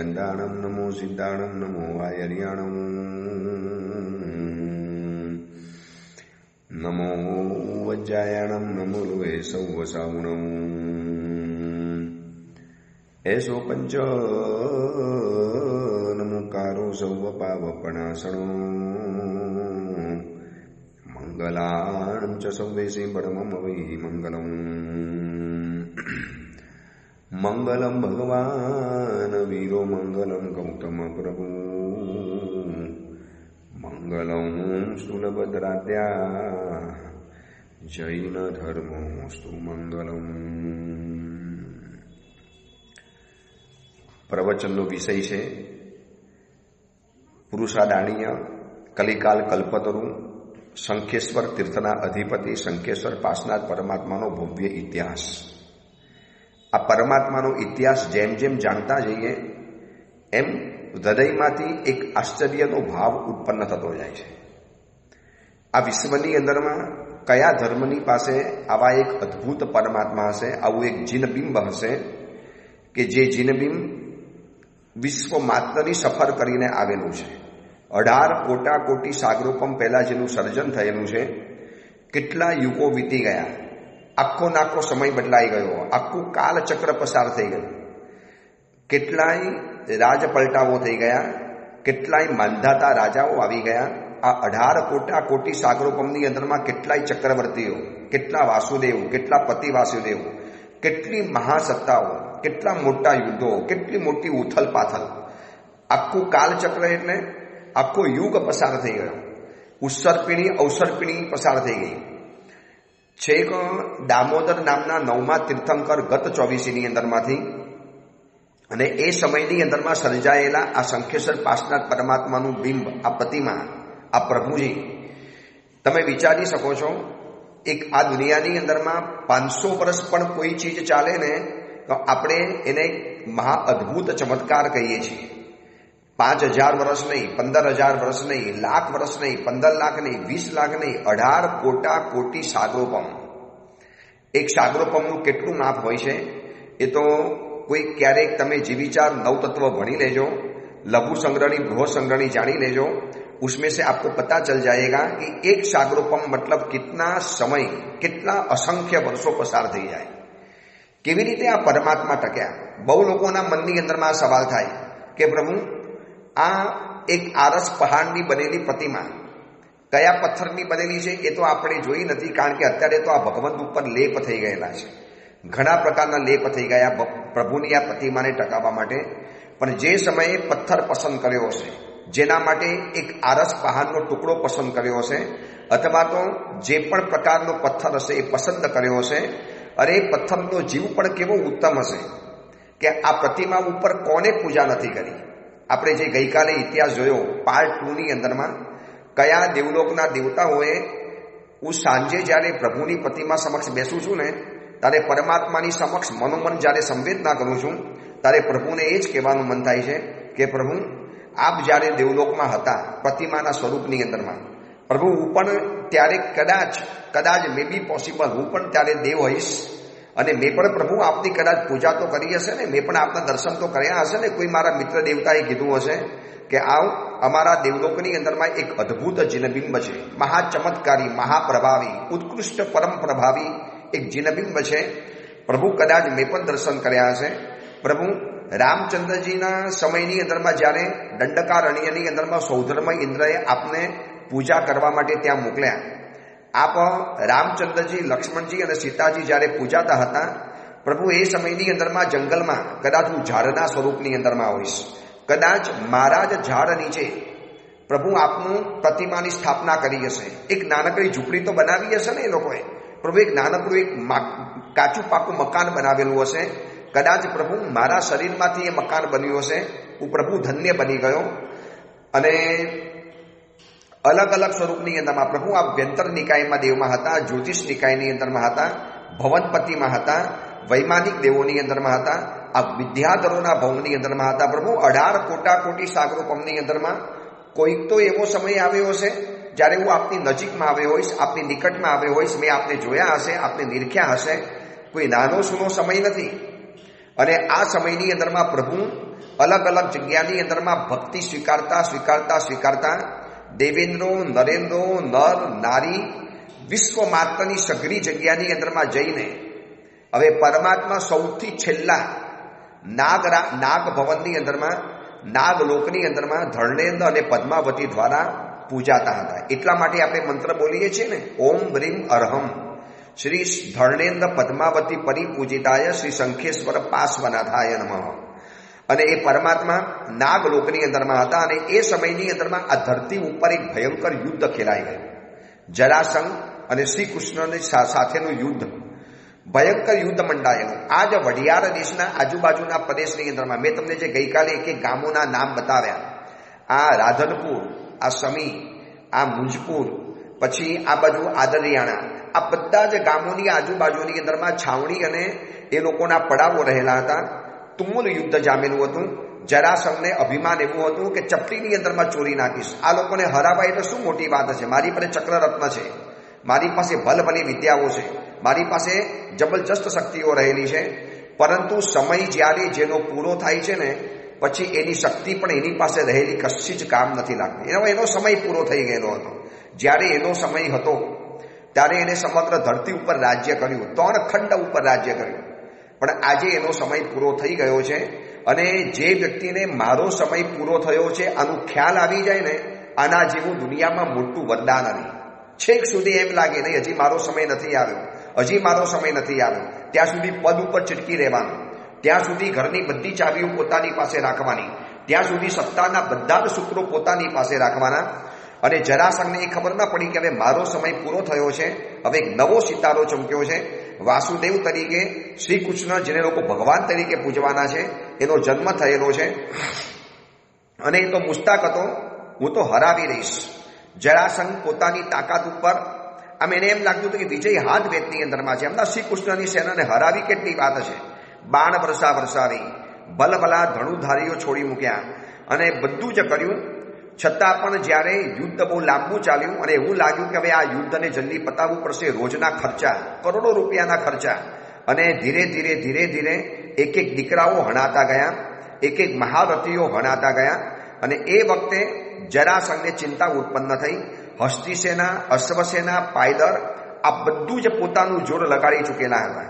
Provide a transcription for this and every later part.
ગંધાણમ નમો સિદ્ધાણમ નમો વાયરિયાણમ નમો વજ્જાયાણમ નમો લુએ સૌવસાવણમ એસો પંચ નમોકારો સૌવ પાવપણાસણો મંગલાણં ચ સૌવેસી પરમમ વૈ મંગલમ મંગલમ ભગવાન વીરો મંગલમ ગૌતમ પ્રભુ મંગલમ સ્થૂલભદ્રાત્યા જૈન ધર્મોસ્તુ મંગલમ. પ્રવચનનો વિષય છે પુરુષાદાણીય કલિકાલ કલ્પતરુ શંખેશ્વર તીર્થના અધિપતિ શંખેશ્વર પાસનાથ પરમાત્માનો ભવ્ય ઇતિહાસ. આ પરમાત્માનો ઇતિહાસ જેમ જેમ જાણતા જઈએ એમ હૃદયમાંથી એક આશ્ચર્યનો ભાવ ઉત્પન્ન થતો જાય છે. આ વિશ્વની અંદરમાં કયા ધર્મની પાસે આવા એક અદ્ભુત પરમાત્મા હશે, આવું એક જીનબિંબ હશે કે જે જીનબિંબ વિશ્વ માત્રની સફર કરીને આવેલું છે. 18 કોટી સાગરોપમ પહેલા જેનું સર્જન થયેલું છે. કેટલા યુગો વીતી ગયા, આખો નાખો સમય બદલાઈ ગયો, આખું કાલચક્ર પસાર થઈ ગયું, કેટલાય રાજ પલટાઓ થઈ ગયા, કેટલાય માંધાતા રાજાઓ આવી ગયા. આ 18 કોટી સાગરોપમની અંદરમાં કેટલાય ચક્રવર્તીઓ, કેટલા વાસુદેવ, કેટલા પતિ વાસુદેવ, કેટલી મહાસત્તાઓ, કેટલા મોટા યુદ્ધો, કેટલી મોટી ઉથલ પાથલ, આખું કાલચક્ર એટલે આખો યુગ પસાર થઈ ગયો. ઉત્સર્પિણી અવસર્પિણી પસાર થઈ ગઈ. છેક દામોદર નામના 9મા તીર્થંકર ગત 24ની અંદરમાંથી અને એ સમયની અંદરમાં સર્જાયેલા આ શંખેશ્વર પાસનાથ પરમાત્માનું બિંબ, આ પ્રતિમા, આ પ્રભુજી, તમે વિચારી શકો છો એક આ દુનિયાની અંદરમાં 500 વર્ષ પણ કોઈ ચીજ ચાલે ને તો આપણે એને મહા અદ્ભુત ચમત્કાર કહીએ છીએ. 5000 વર્ષ નહીં, 15000 વર્ષ નહીં, લાખ વર્ષ નહીં, 15 લાખ નહીં, 20 લાખ નહીં, 18 કોટી સાગરોપમ. એક સાગરોપમનું કેટલું માપ હોય છે એ તો કોઈ ક્યારેક તમે જીવિચાર 9 તત્વ ભણી લેજો, લઘુ સંગ્રહણી બૃહદ સંગ્રહણી જાણી लेजो, उसमें से आपको पता चल जाएगा कि एक सागरोपम मतलब कितना समय, कितना असंख्य वर्षों पसार થઈ જાય. કેવી રીતે આ પરમાત્મા ટક્યા? બહુ લોકોના મનની અંદરમાં સવાલ થાય કે પ્રભુ આ એક આરસ પહાડની બનેલી પ્રતિમા કયા પથ્થરની બનેલી છે એ તો આપણે જોઈ નથી, કારણ કે અત્યારે તો આ ભગવંત ઉપર લેપ થઈ ગયેલા છે, ઘણા પ્રકારના લેપ થઈ ગયા પ્રભુની આ પ્રતિમાને ટકાવવા માટે. પણ જે સમયે પથ્થર પસંદ કર્યો હશે, જેના માટે એક આરસ પહાડનો ટુકડો પસંદ કર્યો હશે, અથવા તો જે પણ પ્રકારનો પથ્થર હશે એ પસંદ કર્યો હશે, અરે પથ્થરનો જીવ પણ કેવો ઉત્તમ હશે કે આ પ્રતિમા ઉપર કોને પૂજા નથી કરી. આપણે જે ગઈકાલે ઇતિહાસ જોયો પાર્ટ 2ની અંદરમાં, કયા દેવલોકના દેવતાઓએ, હું સાંજે જ્યારે પ્રભુની પ્રતિમા સમક્ષ બેસું છું ને ત્યારે પરમાત્માની સમક્ષ મનોમન જ્યારે સંવેદના કરું છું ત્યારે પ્રભુને એ જ કહેવાનું મન થાય છે કે પ્રભુ આપ જ્યારે દેવલોકમાં હતા પ્રતિમાના સ્વરૂપની અંદરમાં, પ્રભુ હું પણ ત્યારે કદાચ મે બી પોસિબલ હું પણ ત્યારે દેવ હોઈશ અને મેં પણ પ્રભુ આપની કદાચ પૂજા તો કરી હશે ને, મેં પણ આપના દર્શન તો કર્યા હશે ને. કોઈ મારા મિત્ર દેવતાએ કીધું હશે કે આવ અમારા દેવલોકની અંદરમાં એક અદ્ભુત જીનબિંબ છે, મહાચમત્કારી, મહાપ્રભાવી, ઉત્કૃષ્ટ પરમ પ્રભાવી એક જીનબિંબ છે. પ્રભુ કદાચ મેં પણ દર્શન કર્યા હશે. પ્રભુ રામચંદ્રજીના સમયની અંદરમાં જ્યારે દંડકારણ્યની અંદરમાં સૌધર્મ ઇન્દ્રએ આપને પૂજા કરવા માટે ત્યાં મોકલ્યા, આપ રામચંદ્રજી, લક્ષ્મણજી અને સીતાજી જ્યારે પૂજાતા હતા, પ્રભુ એ સમયની અંદરમાં જંગલમાં કદાચ હું ઝાડના સ્વરૂપની અંદરમાં હોઈશ, કદાચ મારા જ ઝાડ નીચે પ્રભુ આપનું પ્રતિમાની સ્થાપના કરી હશે. એક નાનકડી ઝૂંપડી તો બનાવી હશે ને એ લોકોએ. પ્રભુ એક નાનકડું એક કાચું પાકું મકાન બનાવેલું હશે. કદાચ પ્રભુ મારા શરીરમાંથી એ મકાન બન્યું હશે. હું પ્રભુ ધન્ય બની ગયો. અને અલગ અલગ સ્વરૂપની અંદરમાં પ્રભુ આ વ્યંતર નિકાયમાં દેવમાં હતા, જ્યોતિષ નિકાયની અંદરમાં હતા, ભવનપતિમાં હતા, વૈમાનિક દેવોની અંદરમાં હતા, આ વિદ્યાધરોના ભવનની અંદરમાં હતા. પ્રભુ 18 કોટી સાગરોપમની અંદરમાં કોઈક તો એવો સમય આવ્યો હશે જ્યારે હું આપની નજીકમાં આવ્યો હોઈશ, આપની નિકટમાં આવ્યો હોઈશ, મેં આપને જોયા હશે, આપને નિરખ્યા હશે. કોઈ નાનો સૂનો સમય નથી. અને આ સમયની અંદરમાં પ્રભુ અલગ અલગ જગ્યાની અંદરમાં ભક્તિ સ્વીકારતા દેવેન્દ્રો, નરેન્દ્રો, નર, નારી, વિશ્વ માત્રની સઘળી જગ્યાની અંદરમાં જઈને હવે પરમાત્મા સૌથી છેલ્લા નાગ ભવનની અંદરમાં, નાગલોકની અંદરમાં ધર્ણેન્દ્ર અને પદ્માવતી દ્વારા પૂજાતા હતા. એટલા માટે આપણે મંત્ર બોલીએ છીએ ને, ઓમ બ્રીમ અર્હમ શ્રી ધર્ણેન્દ્ર પદ્માવતી પરિપૂજિતાય શ્રી શંખેશ્વર પાર્શ્વનાથાય નમઃ. અને એ પરમાત્મા નાગલોકની અંદરમાં હતા. અને એ સમયની અંદરમાં આ ધરતી ઉપર એક ભયંકર યુદ્ધ ખેલાઈ ગયું. જરાસંઘ અને શ્રી કૃષ્ણની સાથેનું યુદ્ધ, ભયંકર યુદ્ધ મંડાયેલું. આ જ વઢિયાર દેશના આજુબાજુના પ્રદેશની અંદરમાં મેં તમને જે ગઈકાલે એક ગામોના નામ બતાવ્યા, આ રાધનપુર, આ સમી, આ મુંજપુર, પછી આ બાજુ આદરિયાણા, આ બધા જ ગામોની આજુબાજુની અંદરમાં છાવણી અને એ લોકોના પડાવો રહેલા હતા. તુમુલ યુદ્ધ જામેલું હતું. જરાસંઘને અભિમાન એવું હતું કે ચપટીની અંદરમાં ચોરી નાખીશ. આ લોકોને હરાવાય એટલે શું મોટી વાત છે, મારી પાસે ચક્રરત્ન છે, મારી પાસે ભલભલી વિદ્યાઓ છે, મારી પાસે જબરજસ્ત શક્તિઓ રહેલી છે. પરંતુ સમય જ્યારે જેનો પૂરો થાય છે ને, પછી એની શક્તિ પણ એની પાસે રહેલી કશી જ કામ નથી લાગતી. એનો સમય પૂરો થઈ ગયેલો હતો. જ્યારે એનો સમય હતો ત્યારે એને સમગ્ર ધરતી ઉપર રાજ્ય કર્યું, 3 ખંડ ઉપર રાજ્ય કર્યું. પણ આજે એનો સમય પૂરો થઈ ગયો છે. અને જે વ્યક્તિને મારો સમય પૂરો થયો છે આનું ખ્યાલ આવી જાય ને, આના જેવું દુનિયામાં મોટું વરદાન નથી. છેક સુધી એમ લાગે નહીં હજી મારો સમય નથી આવ્યો, હજી મારો સમય નથી આવ્યો, ત્યાં સુધી પદ ઉપર ચીટકી રહેવાનું, ત્યાં સુધી ઘરની બધી ચાવીઓ પોતાની પાસે રાખવાની, ત્યાં સુધી સત્તાના બધા જ સૂત્રો પોતાની પાસે રાખવાના. અને જરાસંઘને એ ખબર ના પડી કે હવે મારો સમય પૂરો થયો છે, હવે એક નવો સિતારો ચમક્યો છે. વાસુદેવ તરીકે શ્રી કૃષ્ણ, જેને લોકો ભગવાન તરીકે પૂજવાના છે, એનો જન્મ થયેલો છે. અને એ તો મુસ્તાક હતો, હું તો હરાવી રહીશ. જરાસંઘ પોતાની તાકાત ઉપર આમ એને એમ લાગતું હતું કે વિજય હાથ વેતની અંદરમાં છે. હમણાં શ્રી કૃષ્ણની સેનાને હરાવી કેટલી વાત છે. બાણ વરસાવી, ભલભલા ધનુધારીઓ છોડી મૂક્યા અને બધું જ કર્યું. છતાં પણ જ્યારે યુદ્ધ બહુ લાંબુ ચાલ્યું અને એવું લાગ્યું કે હવે આ યુદ્ધને જલ્દી પતાવવું પડશે, રોજના ખર્ચા, કરોડો રૂપિયાના ખર્ચા, અને ધીરે ધીરે એક દીકરાઓ હણાતા ગયા, એક મહારથીઓ હણાતા ગયા. અને એ વખતે જરાસંઘને ચિંતા ઉત્પન્ન થઈ. હસ્તી સેના, અશ્વસેના, પાયદર આ બધું જ પોતાનું જોર લગાડી ચૂકેલા હતા.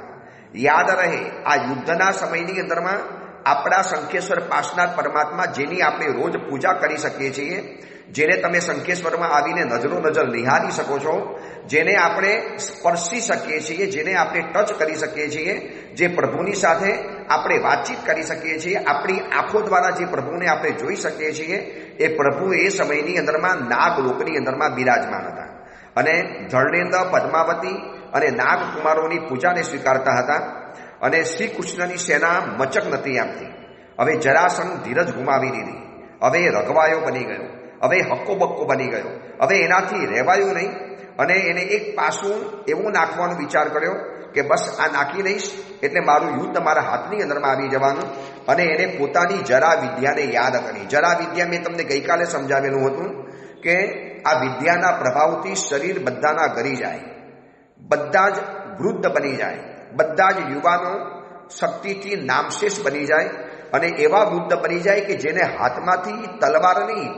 યાદ રહે, આ યુદ્ધના સમયની અંદરમાં આપણા શંખેશ્વર પાર્શ્વનાથ પરમાત્મા, જેની આપણે રોજ પૂજા કરી શકીએ છીએ, જેને તમે શંખેશ્વરમાં આવીને નજરો નજર નિહાળી શકો છો, જેને આપણે સ્પર્શી શકીએ છીએ, જેને આપણે ટચ કરી શકીએ છીએ, જે પ્રભુની સાથે આપણે વાતચીત કરી શકીએ છીએ, આપણી આંખો દ્વારા જે પ્રભુને આપણે જોઈ શકીએ છીએ, એ પ્રભુ એ સમયની અંદરમાં નાગલોકની અંદરમાં બિરાજમાન હતા. અને ધર્ણેન્દ્ર, પદ્માવતી અને નાગકુમારોની પૂજાને સ્વીકારતા હતા. અને શ્રી કૃષ્ણની સેના મચક નથી આપતી. હવે જરાસંઘ ધીરજ ગુમાવી દીધી. હવે રઘવાયો બની ગયો, હવે હક્કો બની ગયો, હવે એનાથી રહેવાયું નહીં. અને એને એક પાસું એવું નાખવાનો વિચાર કર્યો કે બસ આ નાખી લઈશ એટલે મારું યુદ્ધ મારા હાથની અંદરમાં આવી જવાનું. અને એને પોતાની જરા વિદ્યાને યાદ કરી. જરા વિદ્યા મેં તમને ગઈકાલે સમજાવેલું હતું કે આ વિદ્યાના પ્રભાવથી શરીર બધાના ગરી જાય, બધા જ વૃદ્ધ બની જાય, બધા જ યુવાનો શક્તિથી નામશેષ બની જાય, અને એવા વૃદ્ધ બની જાય કે જેને હાથમાંથી તલવાર નહીં,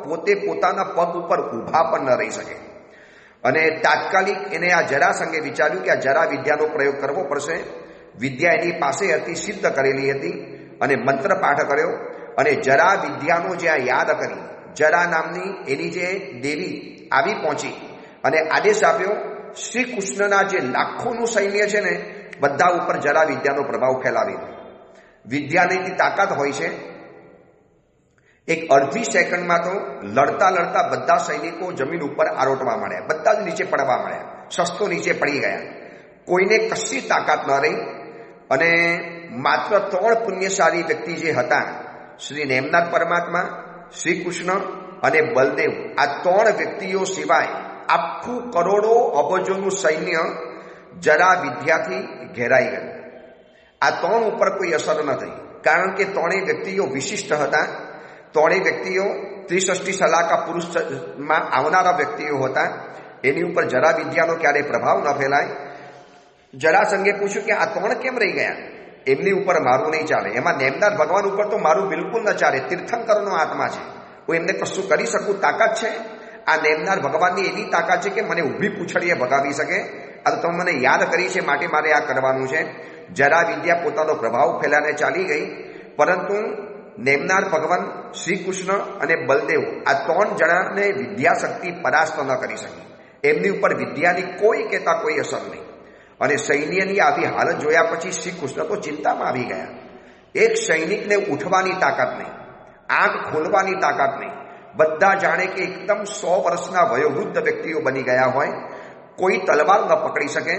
પોતે પોતાના પગ ઉપર ઊભા પણ ન રહી શકે. અને તાત્કાલિક એને આ જરાસંઘે વિચાર્યું કે આ જરા વિદ્યાનો પ્રયોગ કરવો પડશે. વિદ્યા એની પાસે હતી, સિદ્ધ કરેલી હતી, અને મંત્ર પાઠ કર્યો. અને જરા વિદ્યાનો જ્યાં યાદ કરી, જરા નામની એની જે દેવી આવી પહોંચી અને આદેશ આપ્યો, શ્રી કૃષ્ણના જે લાખોનું સૈન્ય છે ને, બધા ઉપર જરા વિદ્યાનો પ્રભાવ ફેલાવી. વિદ્યાની તાકાત હોય છે. એક અડધી સેકન્ડમાં તો લડતા બધા સૈનિકો જમીન ઉપર આરોટવા માંડ્યા, બધા જ નીચે પડવા માંડ્યા, શસ્ત્રો નીચે પડી ગયા, કોઈને કશી તાકાત ન રહી. અને માત્ર 3 પુણ્યશાળી વ્યક્તિ જે હતા, શ્રી નેમનાથ પરમાત્મા, શ્રી કૃષ્ણ અને બલદેવ, આ 3 વ્યક્તિઓ સિવાય આખું કરોડો અબજોનું સૈન્ય જરા વિદ્યાથી ઘેરાઈ ગયું. આ 3 ઉપર કોઈ અસર ન થઈ, કારણ કે 3 વ્યક્તિઓ વિશિષ્ટ હતા. 3 વ્યક્તિઓ ત્રિષષ્ઠી સલાકા પુરુષમાં આવનારા વ્યક્તિઓ હતા. એની ઉપર જરા વિદ્યાનો ક્યારેય પ્રભાવ ન ફેલાય. જરાસંઘે પૂછ્યું કે આ 3 કેમ રહી ગયા? એમની ઉપર મારું નહીં ચાલે. એમાં નેમનાથ ભગવાન ઉપર તો મારું બિલકુલ ન ચાલે. તીર્થંકરનો આત્મા છે, હું એમને કશું કરી શકું તાકાત છે? આ નેમનાથ ભગવાનની એવી તાકાત છે કે મને ઊભી પૂંછડીએ ભગાવી શકે. આ તો તમે મને યાદ કરી છે માટે મારે આ કરવાનું છે. જરા વિદ્યા પોતાનો પ્રભાવ ફેલાને ચાલી ગઈ, પરંતુ નેમનાથ ભગવાન, શ્રી કૃષ્ણ અને બલદેવ આ 3 જણાને વિદ્યાશક્તિ પરાસ્ત ન કરી શકી. એમની ઉપર વિદ્યાની કોઈ કહેતા કોઈ અસર નહીં. અને સૈન્યની આવી હાલત જોયા પછી શ્રી કૃષ્ણ તો ચિંતામાં આવી ગયા. એક સૈનિકને ઉઠવાની તાકાત નહીં, આંખ ખોલવાની તાકાત નહીં. બધા જાણે કે એકદમ 100 વર્ષના વયોવૃદ્ધ વ્યક્તિઓ બની ગયા હોય. કોઈ તલવાર ન પકડી શકે.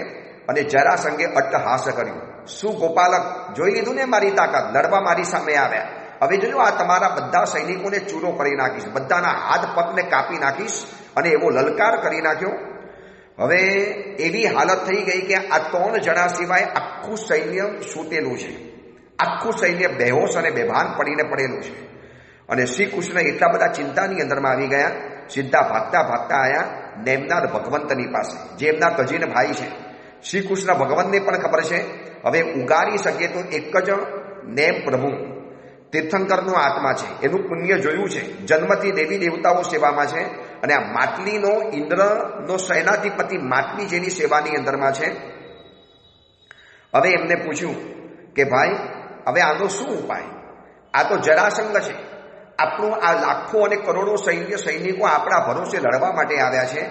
અને જરાસંઘે અટ્ટહાસ કર્યું. શું ગોપાલક, જોઈ લીધું ને મારી તાકાત, લડવા મારી સામે આવ્યા. હવે જોજો, આ તમારા બધા સૈનિકોને ચૂરો કરી નાખીશ, બધાના હાથ પગને કાપી નાખીશ. અને એવો લલકાર કરી નાખ્યો. હવે એવી હાલત થઈ ગઈ કે આ 3 જણા સિવાય આખું સૈન્ય છૂટેલું છે. આખું સૈન્ય બેહોશ અને બેભાન પડીને પડેલું છે. અને શ્રી કૃષ્ણ એટલા બધા ચિંતાની અંદરમાં આવી ગયા, સીધા ભાગતા ભાગતા આવ્યા નેમનાથ ભગવંતની પાસે, જે એમના કજીન ભાઈ છે. શ્રી કૃષ્ણ ભગવાનને પણ ખબર છે હવે ઉગારી શકે તો એક જ નેમ પ્રભુ તીર્થંકરનો આત્મા છે, એનું પુણ્ય જોયું છે, જન્મથી દેવી દેવતાઓ સેવામાં છે. અને આ માટલીનો, ઇન્દ્રનો સેનાધિપતિ માટલી જેની સેવાની અંદરમાં છે. હવે એમને પૂછ્યું કે ભાઈ, હવે આનો શું ઉપાય? આ તો જરાસંઘ છે, આપણું આ લાખો અને કરોડો સૈનિકો આપણા ભરોસે લડવા માટે આવ્યા છે.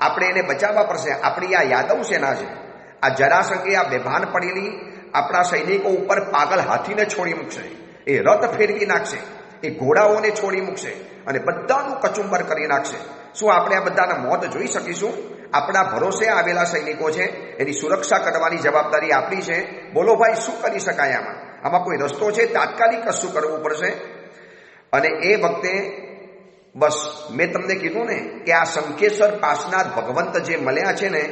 આપણે એને બચાવવા પડશે. આપણી આ યાદવ સેના છે. આ જરાસંઘે આ બેભાન પડેલી આપણા સૈનિકો ઉપર પાગલ હાથીને છોડી મૂકશે, એ રથ ફેરવી નાખશે, એ ઘોડાઓને છોડી મૂકશે અને બધાનું કચુંબર કરી નાખશે. શું આપણે આ બધાના મોત જોઈ શકીશું? આપણા ભરોસે આવેલા સૈનિકો છે, એની સુરક્ષા કરવાની જવાબદારી આપણી છે. બોલો ભાઈ, શું કરી શકાય આમાં? આમાં કોઈ રસ્તો છે? તાત્કાલિક કશું કરવું પડશે. અને એ વખતે બસ મેં તમને કીધું ને કે આ શંખેશ્વર પાસનાથ ભગવંત જે મળ્યા છે ને,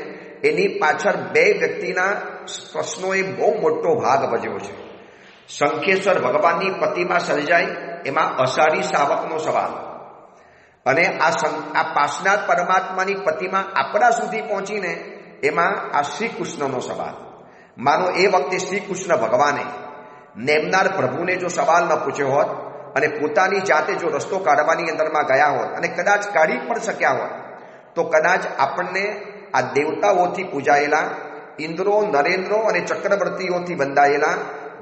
એની પાછળ 2 વ્યક્તિના પ્રશ્નોએ બહુ મોટો ભાગ ભજવ્યો છે. શંખેશ્વર ભગવાનની પ્રતિમા સર્જાઈ, એમાં અષાઢી શ્રાવકનો સવાલ. અને આ પાસનાથ પરમાત્માની પ્રતિમા આપણા સુધી પહોંચીને એમાં આ શ્રી કૃષ્ણનો સવાલ. માનો એ વખતે શ્રી કૃષ્ણ ભગવાને નેમનાથ પ્રભુને જો સવાલ ન પૂછ્યો હોત અને પોતાની જાતે જો રસ્તો કાઢવાની અંદરમાં ગયા હોત અને કદાચ કાઢી પણ શક્યા હોત, તો કદાચ આપણને આ દેવતાઓથી પૂજાયેલા, ઇન્દ્રો, નરેન્દ્રો અને ચક્રવર્તીઓથી બંધાયેલા,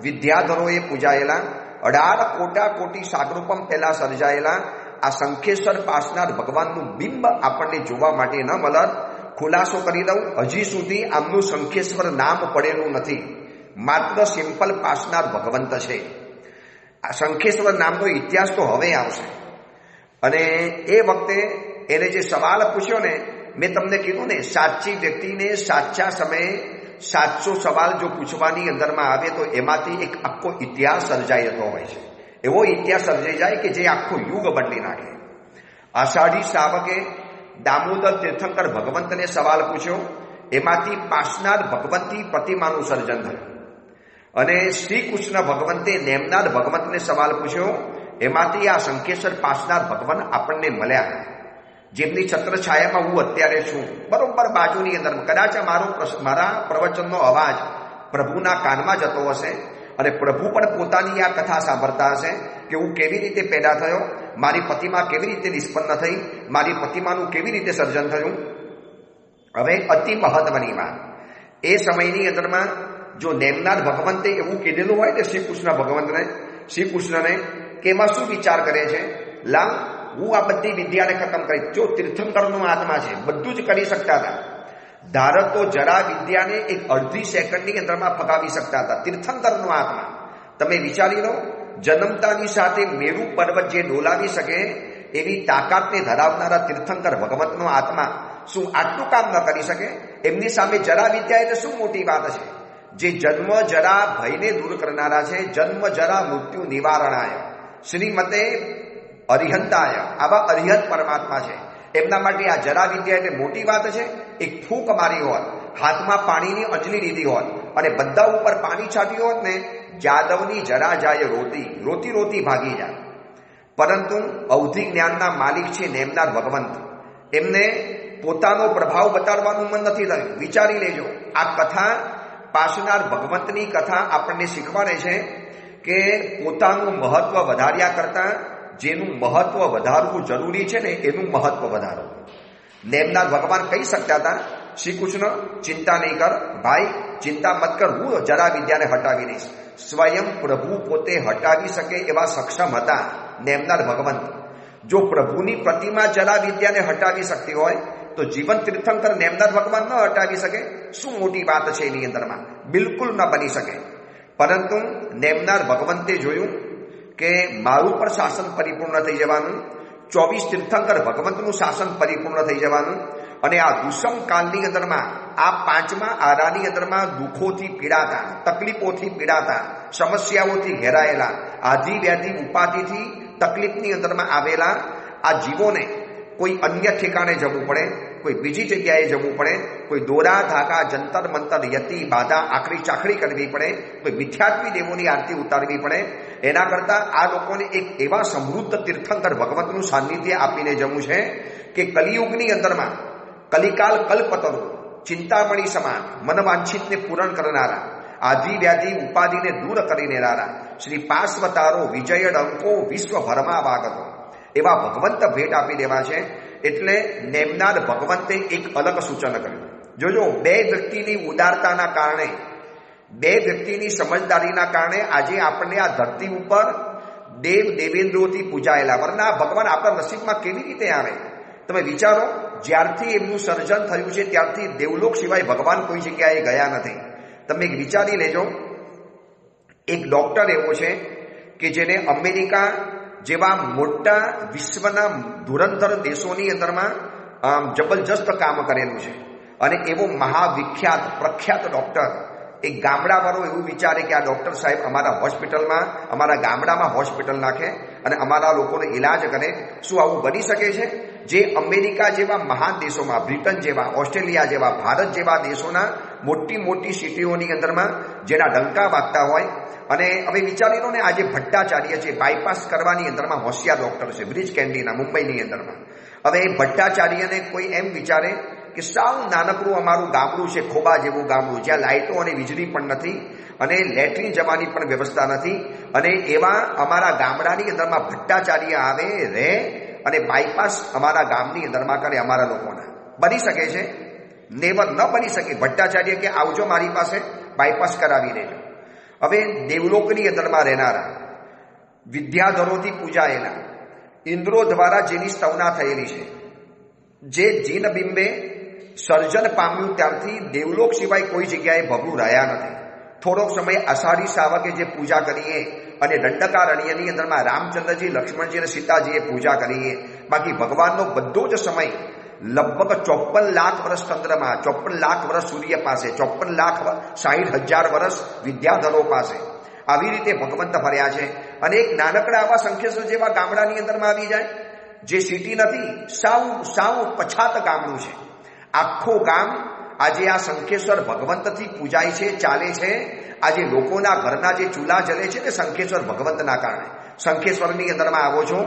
વિદ્યાધરોએ પૂજાયેલા, 18 કોટી સાગરોપમ પહેલા સર્જાયેલા આ શંખેશ્વર પાસનાથ ભગવાનનું બિંબ આપણને જોવા માટે ન મળત. ખુલાસો કરી દઉં, હજી સુધી આમનું શંખેશ્વર નામ પડેલું નથી. માત્ર સિમ્પલ પાસનાથ ભગવંત છે. આ શંખેશ્વર નામનો ઇતિહાસ તો હવે આવશે. અને એ વખતે એને જે સવાલ પૂછ્યો ને, મેં તમને કીધું ને, સાચી વ્યક્તિને સાચા સમયે સાચો સવાલ જો પૂછવાની અંદરમાં આવે તો એમાંથી એક આખો ઇતિહાસ સર્જાઈ જતો હોય છે. એવો ઇતિહાસ સર્જાઈ જાય કે જે આખો યુગ બદલી નાખે. અષાઢી શ્રાવકે દામોદર તીર્થંકર ભગવંતને સવાલ પૂછ્યો, એમાંથી પાસનાથ ભગવંતની પ્રતિમાનું સર્જન થયું. અને શ્રી કૃષ્ણ ભગવંતે નેમનાથ ભગવંતને સવાલ પૂછ્યો, એમાંથી આ શંખેશ્વર પાસનાથ ભગવાન આપણને મળ્યા, જેમની છત્રછાયામાં હું અત્યારે છું, બરોબર બાજુની અંદર. કદાચ મારા પ્રવચનનો અવાજ પ્રભુના કાનમાં જતો હશે અને પ્રભુ પણ પોતાની આ કથા સાંભળતા હશે કે હું કેવી રીતે પેદા થયો, મારી પ્રતિમા કેવી રીતે નિષ્પન્ન થઈ, મારી પ્રતિમાનું કેવી રીતે સર્જન થયું. હવે અતિ મહત્વની વાત, એ સમયની અંદરમાં જો નેમનાથ ભગવંતે એવું કીધેલું હોય ને શ્રી કૃષ્ણને કે એમાં શું વિચાર કરે છે, લા હું આ બધી વિદ્યાને ખતમ કરી. જો તીર્થંકરનો આત્મા છે, બધું જ કરી શકતા હતા. ધારક તો જરા વિદ્યાને એક અડધી સેકન્ડની અંદરમાં ફગાવી શકતા હતા. તીર્થંકરનો આત્મા તમે વિચારી લો, જન્મતાની સાથે મેરુ પર્વત જે ડોલાવી શકે એવી તાકાતને ધરાવનારા તીર્થંકર ભગવંતનો આત્મા શું આટલું કામ ન કરી શકે? એમની સામે જરા વિદ્યા એટલે શું મોટી વાત છે? જે જન્મ જરા ભયને દૂર કરનારા છે, જન્મ જરા મૃત્યુ નિવારણાય, શ્રીમતે અરિહંતાય, આવા અરિહંત પરમાત્મા છે. એમના માટે આ જરા વિદ્યા એટલે મોટી વાત છે. એક ફૂંક મારી હોત, હાથમાં પાણીની અંજલી લીધી હોત અને બધા ઉપર પાણી છાટ્યું હોત ને, જાદવની જરા જાય રોતી રોતી ભાગી જાય. પરંતુ અવધિ જ્ઞાનના માલિક છે નેમનાથ ભગવંત, એમને પોતાનો પ્રભાવ બતાડવાનું મન નથી થયું. વિચારી લેજો, આ કથા પાસનાર ભગવંતની કથા આપણને શીખવાડે છે કે પોતાનું મહત્વ વધાર્યા કરતા જેનું મહત્વ વધારવું જરૂરી છે ને એનું મહત્વ વધારવું. નેમનાર ભગવાન કહી શકતા હતા, શ્રી કૃષ્ણ ચિંતા નહીં કર ભાઈ, ચિંતા મત કર, હું જરા વિદ્યાને હટાવી દઈશ. સ્વયં પ્રભુ પોતે હટાવી શકે એવા સક્ષમ હતા નેમનાર ભગવંત. જો પ્રભુની પ્રતિમા જરા વિદ્યાને હટાવી શકતી હોય તો જીવન તીર્થંકર નેમનાર ભગવાન ન હટાવી શકે? શું મોટી વાત છે એની અંદરમાં? બિલકુલ ન બની શકે. પરંતુ નેમનાર ભગવંતે જોયું કે મારું પણ શાસન પરિપૂર્ણ થઈ જવાનું, 24 તીર્થંકર ભગવંતનું શાસન પરિપૂર્ણ થઈ જવાનું, અને આ દુષમ કાળની અંદરમાં આ 5મા આરાની અંદરમાં દુઃખોથી પીડાતા, તકલીફોથી પીડાતા, સમસ્યાઓથી ઘેરાયેલા, આધિ વ્યાધિ ઉપાધિથી તકલીફની અંદરમાં આવેલા આ જીવોને કોઈ અન્ય ઠેકાણે જવું પડે, કોઈ બીજી જગ્યાએ જવું પડે, કોઈ દોરા ધાગા જંતર મંતર યતિ બાધા આકરી ચાકરી કરવી પડે, કોઈ મિથ્યાત્વી દેવોની આરતી ઉતારવી પડે, એના કરતાં આ લોકોને એક એવા સમૃદ્ધ તીર્થંકર ભગવંતનું સાનિધ્ય આપીને જવું છે કે કલિયુગની અંદરમાં કલિકાલ કલ્પતરુ ચિંતામણી સમાન મનવાંછિતને પૂરણ કરનારા, આધિ વ્યાધિ ઉપાધિને દૂર કરી દેનારા, શ્રી પાર્શ્વતારો વિજય ડંકો વિશ્વભરમાં વાગતો એવા ભગવંત ભેટ આપી દેવા છે. એટલે નેમનાર ભગવંતે એક અલગ સૂચન કર્યું. જોજો, 2 વ્યક્તિની ઉદારતાના કારણે, 2 વ્યક્તિની સમજદારીના કારણે આજે આપણને આ ધરતી ઉપર દેવ દેવેન્દ્રોથી પૂજાયેલા, વરના ભગવાન આપણા નસીબમાં કેવી રીતે આવે? તમે વિચારો, જ્યારથી એમનું સર્જન થયું છે ત્યારથી દેવલોક સિવાય ભગવાન કોઈ જગ્યાએ ગયા નથી. તમે વિચારી લેજો, એક ડોક્ટર એવો છે કે જેને અમેરિકા જેવા મોટા વિશ્વના ધુરંધર દેશોની અંદરમાં જબરજસ્ત કામ કરેલું છે, અને એવો મહાવિખ્યાત પ્રખ્યાત ડોક્ટર એક ગામડાવાળો એવું વિચારે કે આ ડોક્ટર સાહેબ અમારા હોસ્પિટલમાં, અમારા ગામડામાં હોસ્પિટલ નાખે અને અમારા લોકોનો ઈલાજ કરે. શું આવું બની શકે છે? જે અમેરિકા જેવા મહાન દેશોમાં, બ્રિટન જેવા, ઓસ્ટ્રેલિયા જેવા, ભારત જેવા દેશોના મોટી મોટી સિટીઓની અંદરમાં જેના ડંકા વાગતા હોય. અને હવે વિચારી લો ને, આજે ભટ્ટાચાર્ય છે, બાયપાસ કરવાની અંદરમાં હોશિયાર ડોક્ટર છે, બ્રિજ કેન્ડીના મુંબઈની અંદરમાં. હવે એ ભટ્ટાચાર્યને કોઈ એમ વિચારે કે સાવ નાનકડું અમારું ગામડું છે, ખોબા જેવું ગામડું, જ્યાં લાઇટો અને વીજળી પણ નથી અને લેટ્રિન જવાની પણ વ્યવસ્થા નથી, અને એવા અમારા ગામડાની અંદરમાં ભટ્ટાચાર્ય આવે, રહે અને બાયપાસ અમારા ગામની અંદરમાં કરે અમારા લોકોના. બની શકે છે? નેવર, ન બની શકે. ભટ્ટાચાર્ય કે આવજો મારી પાસે, બાયપાસ કરાવી દેજો. હવે દેવલોકની અંદરમાં રહેનારા, વિદ્યાધરોથી પૂજાયેલા, ઇન્દ્રો દ્વારા જેની સ્તવના થયેલી છે, જે જીન બિંબે સર્જન પામ્યું ત્યારથી દેવલોક સિવાય કોઈ જગ્યાએ ભગવું રહ્યા નથી. થોડોક સમય અષાઢી સાવકે જે પૂજા કરીએ અને દંડકારણ્યની અંદરમાં રામચંદ્રજી, લક્ષ્મણજી અને સીતાજીએ પૂજા કરીએ, બાકી ભગવાનનો બધો જ સમય લગભગ 54 લાખ વર્ષ ચંદ્રમાં, 54 લાખ વર્ષ સૂર્ય પાસે, 54 લાખ 60,000 વર્ષ વિદ્યાધરો પાસે, આવી રીતે ભગવંત ફર્યા છે. અને એક નાનકડા આવા સંખેશ્વર જેવા ગામડાની અંદરમાં આવી જાય, જે સિટી નથી, સાવ પછાત ગામડું છે. આખું ગામ આજે આ શંખેશ્વર ભગવંતથી પૂજાય છે, ચાલે છે. આજે લોકોના ઘરના જે ચૂલા જલે છે તે શંખેશ્વર ભગવંતના કારણે. શંખેશ્વરની અંદરમાં આવો છો,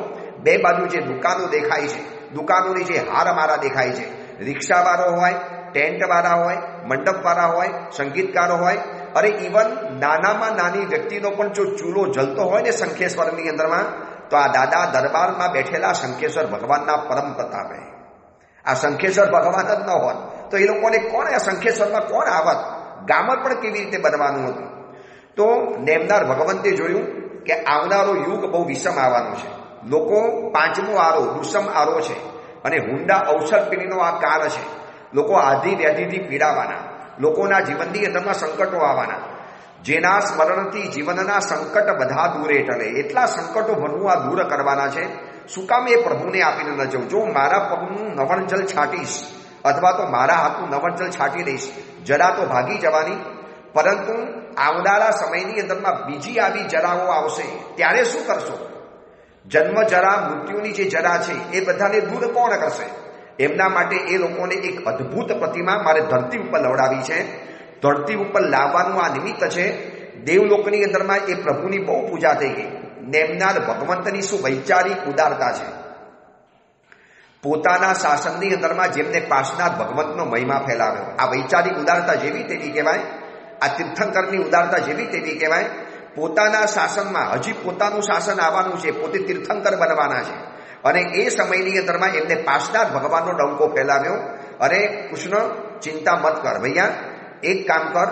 2 બાજુ જે દુકાનો દેખાય છે, દુકાનોની જે હારમારા દેખાય છે, રિક્ષાવાળો હોય, ટેન્ટવાળા હોય, મંડપવાળા હોય, સંગીતકારો હોય, અરે ઇવન નાનામાં નાની વ્યક્તિનો પણ જો ચૂલો જલતો હોય ને શંખેશ્વરની અંદરમાં, તો આ દાદા દરબારમાં બેઠેલા શંખેશ્વર ભગવાનના પરમ પ્રતાપે. આ શંખેશ્વર ભગવાન જ ન હોત તો એ લોકોને કોણ, આ શંખેશ્વરમાં કોણ આવત? ગામ પણ કેવી રીતે બનવાનું હતું? તો નેમનાર ભગવંતે જોયું કે આવનારો યુગ બહુ વિષમ આવવાનો છે. લોકો 5મો આરો દુષમ આરો છે, અને હુંડા અવસર પીઢીનો આ કાળ છે. લોકો આધિ વ્યાધિથી પીડાવાના, લોકોના જીવનની અંદરમાં સંકટો આવવાના, જેના સ્મરણથી જીવનના સંકટ બધા દૂરે ટળે એટલા સંકટો ભરવું આ દૂર કરવાના છે. શું કામ એ પ્રભુને આપીને ન જવું? જો મારા પગનું નવણજલ છાંટીશ અથવા તો મારા હાથનું નવણજલ છાંટી દઈશ, જરા તો ભાગી જવાની, પરંતુ આવનારા સમયની અંદરમાં બીજી આવી જરાઓ આવશે, ત્યારે શું કરશો? જન્મ જરા, મૃત્યુની જે જરા છે એ બધાને દૂર કોણ કરશે? એમના માટે એ લોકોને એક અદ્ભુત પ્રતિમા મારે ધરતી ઉપર લવડાવી છે. ધરતી ઉપર લાવવાનું આ નિમિત્ત છે. દેવલોકની અંદરમાં એ પ્રભુની બહુ પૂજા થઈ ગઈ. નેમનાર ભગવંતની શું વૈચારિક ઉદારતા છે! પોતાના શાસનની અંદરમાં જેમને પાસનાથ ભગવંતનો મહિમા ફેલાવ્યો, આ વૈચારિક ઉદારતા જેવી તેવી કહેવાય. આ તીર્થંકરની ઉદારતા જેવી તેવી કહેવાય. પોતાના શાસનમાં હજી પોતાનું શાસન આવવાનું છે, પોતે તીર્થંકર બનવાના છે. અને એ સમયની અંદરમાં એમને પાસનાથ ભગવાનનો ડંકો ફેલાવ્યો. અરે કૃષ્ણ, ચિંતા મત કર ભૈયા, એક કામ કર,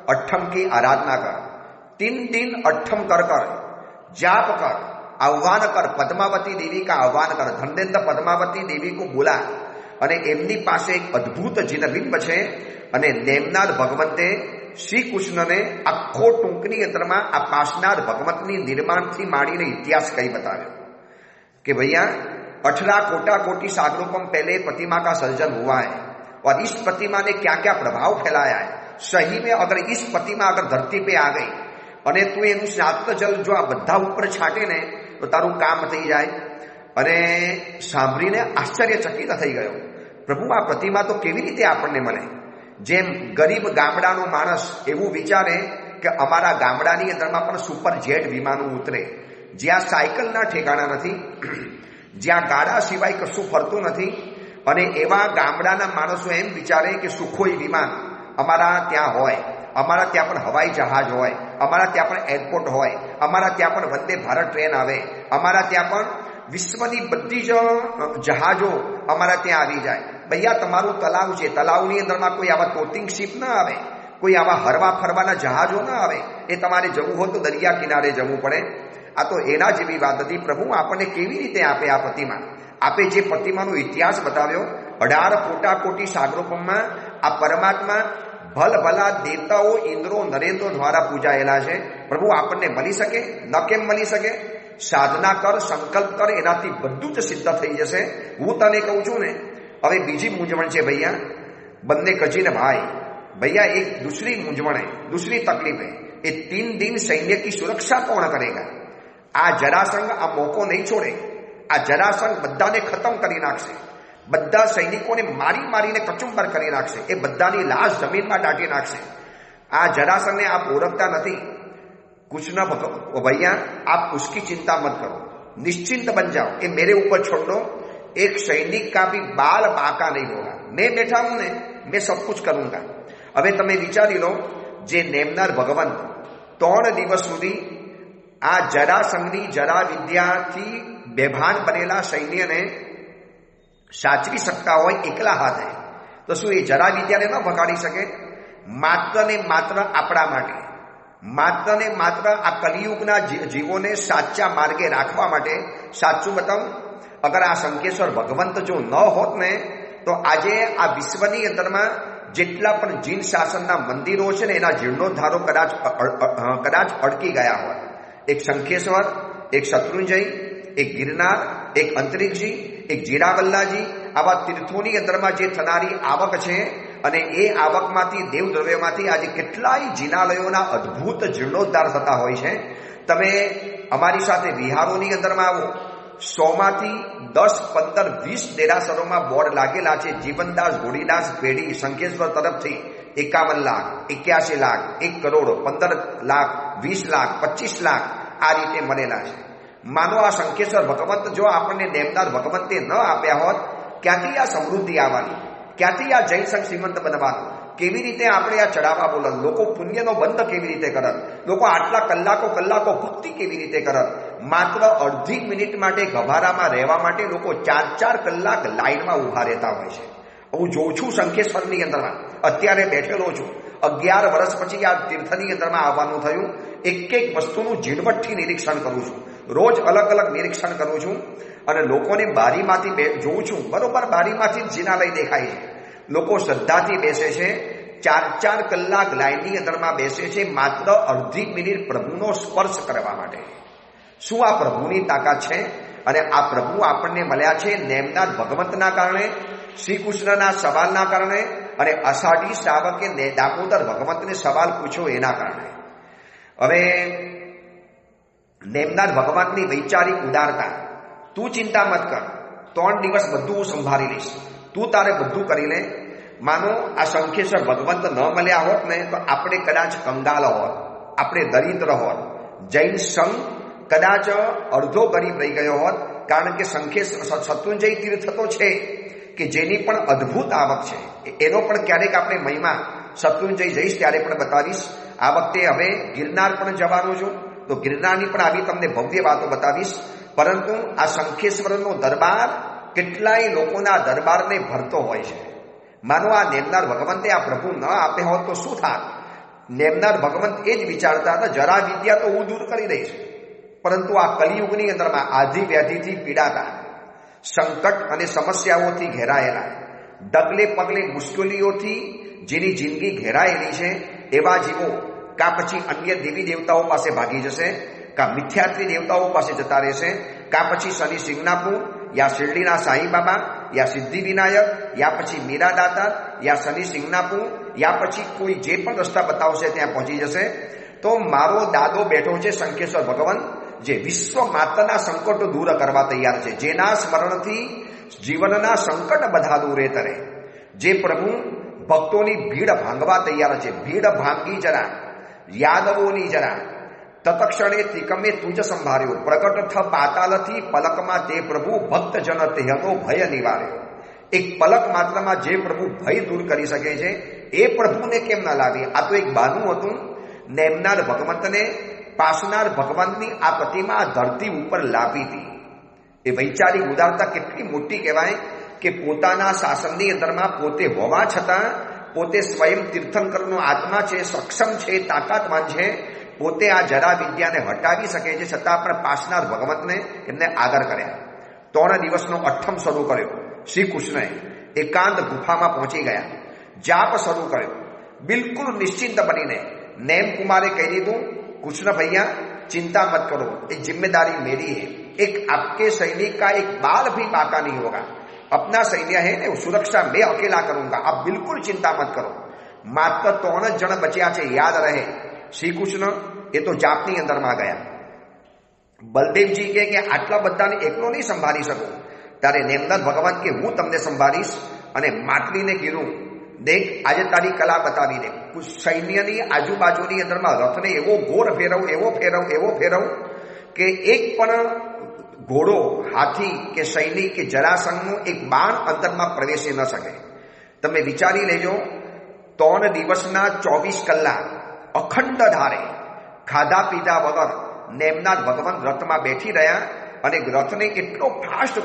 અઠ્ઠમ की आराधना कर, 3 दिन अठ्ठम कर कर जाप कर, आह्वान कर, पद्मावती देवी का आह्वान कर, धनदेन्द्र पद्मावती देवी को बोला. અને એમની પાસે એક અદ્ભુત જિનબિંબ છે. અને નેમનાથ ભગવંતે શ્રી કૃષ્ણને આખો ટૂંકની અંદરમાં આ પાસનાથ ભગવંતની નિર્માણથી માંડીને ઇતિહાસ કઈ બતાવ્યો कि भैया 18 कोटा कोटि सागरोपम पहले प्रतिमा का सर्जन हुआ है और इस प्रतिमा ने क्या क्या प्रभाव फैलाया है. सही में अगर इस प्रतिमा अगर धरती पे आ गई અને તું એનું શાસ્ત્ર જલ જો આ બધા ઉપર છાંટે ને તો તારું કામ થઈ જાય. અને સાંભળીને આશ્ચર્યચકિત થઈ ગયો. પ્રભુ, આ પ્રતિમા તો કેવી રીતે આપણને મળે? જેમ ગરીબ ગામડાનો માણસ એવું વિચારે કે અમારા ગામડાની અંદરમાં પણ સુપર જેટ વિમાનો ઉતરે, જ્યાં સાયકલના ઠેકાણા નથી, જ્યાં ગાડા સિવાય કશું ફરતું નથી. અને એવા ગામડાના માણસો એમ વિચારે કે સુખોઈ વિમાન અમારા ત્યાં હોય, અમારા ત્યાં પણ હવાઈ જહાજ હોય, અમારા ત્યાં પણ એરપોર્ટ હોય, અમારા ત્યાં પણ વંદે ભારત ટ્રેન આવે, અમારા ત્યાં પણ વિશ્વની બધી જ જહાજો અમારા ત્યાં આવી જાય. ભૈયા, તમારું તલાવ છે, તલાવની અંદરમાં કોઈ આવા ટોટિંગ શિપ ના આવે, કોઈ આવા હરવા ફરવાના જહાજો ના આવે. એ તમારે જવું હોય તો દરિયા કિનારે જવું પડે. આ તો એના જેવી વાત હતી. પ્રભુ આપણને કેવી રીતે આપે આ પ્રતિમા? આપે જે પ્રતિમાનો ઇતિહાસ બતાવ્યો 18 કોટા કોટી સાગરોપમમાં આ પરમાત્મા ભલભલા દેવતાઓ, ઇન્દ્રો, નરેન્દ્રો દ્વારા પૂજાયેલા છે. પ્રભુ આપણને મળી શકે? ન કેમ મળી શકે? સાધના કર, સંકલ્પ કર, એનાથી બધું જ સિદ્ધ થઈ જશે. હું તને કહું છું ને. હવે બીજી મૂંઝવણ છે ભૈયા, બંને કજીને ભાઈ. भैया एक दूसरी मूंझवण है, दूसरी तकलीफ है. ये 3 दिन सैन्य की सुरक्षा कौन करेगा? आ जरासंघ आ मौको नहीं छोड़े. आ जरासंघ बधाने खत्म કરી નાખશે. બધા સૈનિકોને મારી મારીને કચુંબર કરી નાખશે. એ બધાની લાશ જમીનમાં દાટી નાખશે. આ જરાસંઘને આપ ઓળખતા નથી. કૃષ્ણ भैया आप उसकी चिंता मत करो, निश्चिंत बन जाओ, ये मेरे ऊपर छोड़ दो. एक सैनिक का भी बाल बाका नहीं होगा. मैं बैठा हूं ने, मैं सब कुछ करूंगा. હવે તમે વિચારી લો, જે નેમનાર ભગવાન 3 દિવસ સુધી આ જરાસંઘની જરા વિદ્યાથી બેભાન બનેલા સૈન્યને સાચવી શકતા હોય એકલા હાથે, તો શું એ જરા વિદ્યાને ન ભગાડી શકે? માત્ર ને માત્ર આપણા માટે, માત્ર ને માત્ર આ કલિયુગના જીવોને સાચા માર્ગે રાખવા માટે. સાચું બતાવું, અગર આ શંકેશ્વર ભગવંત જો ન હોત ને, તો આજે આ વિશ્વની અંદરમાં જેટલા પણ જીન શાસનના મંદિરો છે ને, એના જીર્ણોદ્ધારો કદાચ અટકી ગયા હોય. એક શંખેશ્વર, એક શત્રુંજય, એક ગિરનાર, એક અંતરિક્ષજી, એક જીરાવલ્લાજી, આવા તીર્થોની અંદરમાં જે થનારી આવક છે, અને એ આવકમાંથી, દેવદ્રવ્યમાંથી આજે કેટલાય જિનાલયોના અદ્ભુત જીર્ણોદ્ધાર થતા હોય છે. તમે અમારી સાથે વિહારોની અંદરમાં આવો, 100માંથી 10, 15, 20 દેરાસરોમાં બોર્ડ લાગેલા છે. જીવનદાસ ઘોડીદાસ પેઢી શંખેશ્વર તરફથી 51 લાખ, 81 લાખ, 1 કરોડ, 15 લાખ, 20 લાખ, 25 લાખ આ રીતે મળેલા છે. માનો આ શંખેશ્વર ભગવંત જો આપણને નેમનાર ભગવંતે ન આપ્યા હોત, ક્યાંથી આ સમૃદ્ધિ આવવાની? ક્યાંથી આ જૈન સંઘ શ્રીમંત બનવાનું? કેવી રીતે આપણે આ ચડાવવા બોલત? લોકો પુણ્યનો બંધ કેવી રીતે કરત? લોકો આટલા કલાકો ભક્તિ કેવી રીતે કરત? માત્ર અડધી મિનિટ માટે ગભારામાં રહેવા માટે લોકો 4-4 કલાક લાઈનમાં ઉભા રહેતા હોય છે. હું જોઉં છું શંખેશ્વરની અંદરમાં, અત્યારે બેઠેલો છું. 11 વર્ષ પછી આ તીર્થની અંદરમાં આવવાનું થયું. એક વસ્તુનું ઝીણવટથી નિરીક્ષણ કરું છું. રોજ અલગ અલગ નિરીક્ષણ કરું છું. અને લોકોને બારીમાંથી જોઉં છું, બરોબર બારીમાંથી જ જિનાલય દેખાય છે. લોકો શ્રદ્ધાથી બેસે છે, 4-4 કલાક લાઈનની અંદરમાં બેસે છે, માત્ર અડધી મિનિટ પ્રભુનો સ્પર્શ કરવા માટે. શું આ પ્રભુની તાકાત છે? અને આ પ્રભુ આપણને મળ્યા છે નેમનાથ ભગવંતના કારણે, શ્રી કૃષ્ણના સવાલના કારણે, અને અષાઢી શ્રાવકે દામોદર ભગવંતને સવાલ પૂછ્યો એના કારણે. હવે નેમનાથ ભગવંતની વૈચારિક ઉદારતા. તું ચિંતા મત કર, 3 દિવસ બધું હું સંભાળી લઈશ, તું તારે બધું કરી લે. માનો આ શંખેશ્વર ભગવંત ન મળ્યા હોત ને, તો આપણે કદાચ કંગાલ હોત, આપણે દરિદ્ર હોત. જૈન સંઘ કદાચ અડધો ગરીબ રહી ગયો હોત. કારણ કે શંખેશ્વર શત્રુંજય તીર્થ તો છે કે જેની પણ અદ્ભુત આવક છે, એનો પણ ક્યારેક આપણે મહિમા શત્રુંજય જઈશ ત્યારે પણ બતાવીશ. આ વખતે હવે ગિરનાર પણ જવાનું છું, તો ગિરનારની પણ આવી તમને ભવ્ય વાતો બતાવીશ. પરંતુ આ શંખેશ્વરનો દરબાર કેટલાય લોકોના દરબારને ભરતો હોય છે. માનો આ નેમનાર ભગવંતે આ પ્રભુ ન આપે હોત તો શું થાત? નેમનાર ભગવંત એ જ વિચારતા હતા, જરા વિદ્યા તો હું દૂર કરી દઈશ. પરંતુ આ કલિયુગની અંદરમાં આધિ વ્યાધિથી પીડાતા, સંકટ અને સમસ્યાઓથી ઘેરાયેલા, ડગલે પગલે મુશ્કેલીઓથી જેની જિંદગી ઘેરાયેલી છે એવા જીવો કા પછી અન્ય દેવી દેવતાઓ પાસે ભાગી જશે, કા મિથ્યાત્રી દેવતાઓ પાસે જતા રહેશે, કા પછી શનિ સિંગનાપુર યા શિરડીના સાંઈબાબા યા સિદ્ધિ વિનાયક યા પછી મીરા દાતા યા શનિ સિંગનાપુર યા પછી કોઈ જે પણ રસ્તા બતાવશે ત્યાં પહોંચી જશે. તો મારો દાદો બેઠો છે શંખેશ્વર ભગવાન, જે વિશ્વ માતાના સંકટો દૂર કરવા તૈયાર છે, જેના સ્મરણથી જીવનના સંકટ બધા દૂરે તરે, જે પ્રભુ ભક્તોની ભીડ ભાંગવા તૈયાર છે. ભીડ ભાંગી જરા યાદવોની જરા, તત્ક્ષણે તિકમે તુજ સંભાળ્યો, પ્રગટ થ પાતાલથી પલકમાં તે પ્રભુ ભક્તજન તે હતો ભય નિવાર્યો. એક પલક માત્રમાં જે પ્રભુ ભય દૂર કરી શકે છે એ પ્રભુને કેમ ના લાવી? આ તો એક બહાનું હતું. નેમનાર ભગવંતને પાસનાર ભગવાનની આ પ્રતિમા ધરતી ઉપર લાવી હતી. એ વૈચારિક ઉદારતા કેટલી મોટી કહેવાય કે પોતાના શાસનની અંદરમાં પોતે હોવા છતાં પોતે સ્વયં તીર્થંકરનો આત્મા છે, સક્ષમ છે, તાકાતવાન છે, પોતે આ જરા વિદ્યાને હટાવી શકે છે, છતાં પણ પાસનાર ભગવંતને એમને આગળ કર્યા. 3 દિવસનો અઠ્ઠમ શરૂ કર્યો. શ્રી કૃષ્ણએ એકાંત ગુફામાં પહોંચી ગયા, જાપ શરૂ કર્યો. બિલકુલ નિશ્ચિંત બનીને નેમ કુમારે કહી દીધું, कृष्ण भैया चिंता मत करो, ये जिम्मेदारी मेरी है. एक आपके सैनिक का एक बाल भी बाका नहीं होगा. अपना सैन्य है ने सुरक्षा मैं अकेला करूंगा, आप बिल्कुल चिंता मत करो. मात्र 3 जण बच्या छे, याद रहे. श्री कृष्ण ये तो जापनी अंदर में गया. बलदेवजी के आटला बधाने एकलो नहीं संभाળી શકું. ત્યારે નેમનાથ ભગવાન કે હું તમને સંભાળીશ. અને માટલીને કીધું, દેખ આજે તારી કલા બતાવી દે. સૈન્યની આજુબાજુની અંદરમાં રથને એવો ગોળ ફેરવ, એવો ફેરવ, એવો ફેરવ કે એક પણ ઘોડો, હાથી કે સૈનિક કે જરાસંઘનું એક બાણ અંદરમાં પ્રવેશી ન શકે. તમે વિચારી લેજો, 3 દિવસના 24 કલાક અખંડ ધારે ખાધા પીધા વગર નેમનાથ ભગવાન રથમાં બેઠી રહ્યા અને રથને એટલો ફાસ્ટ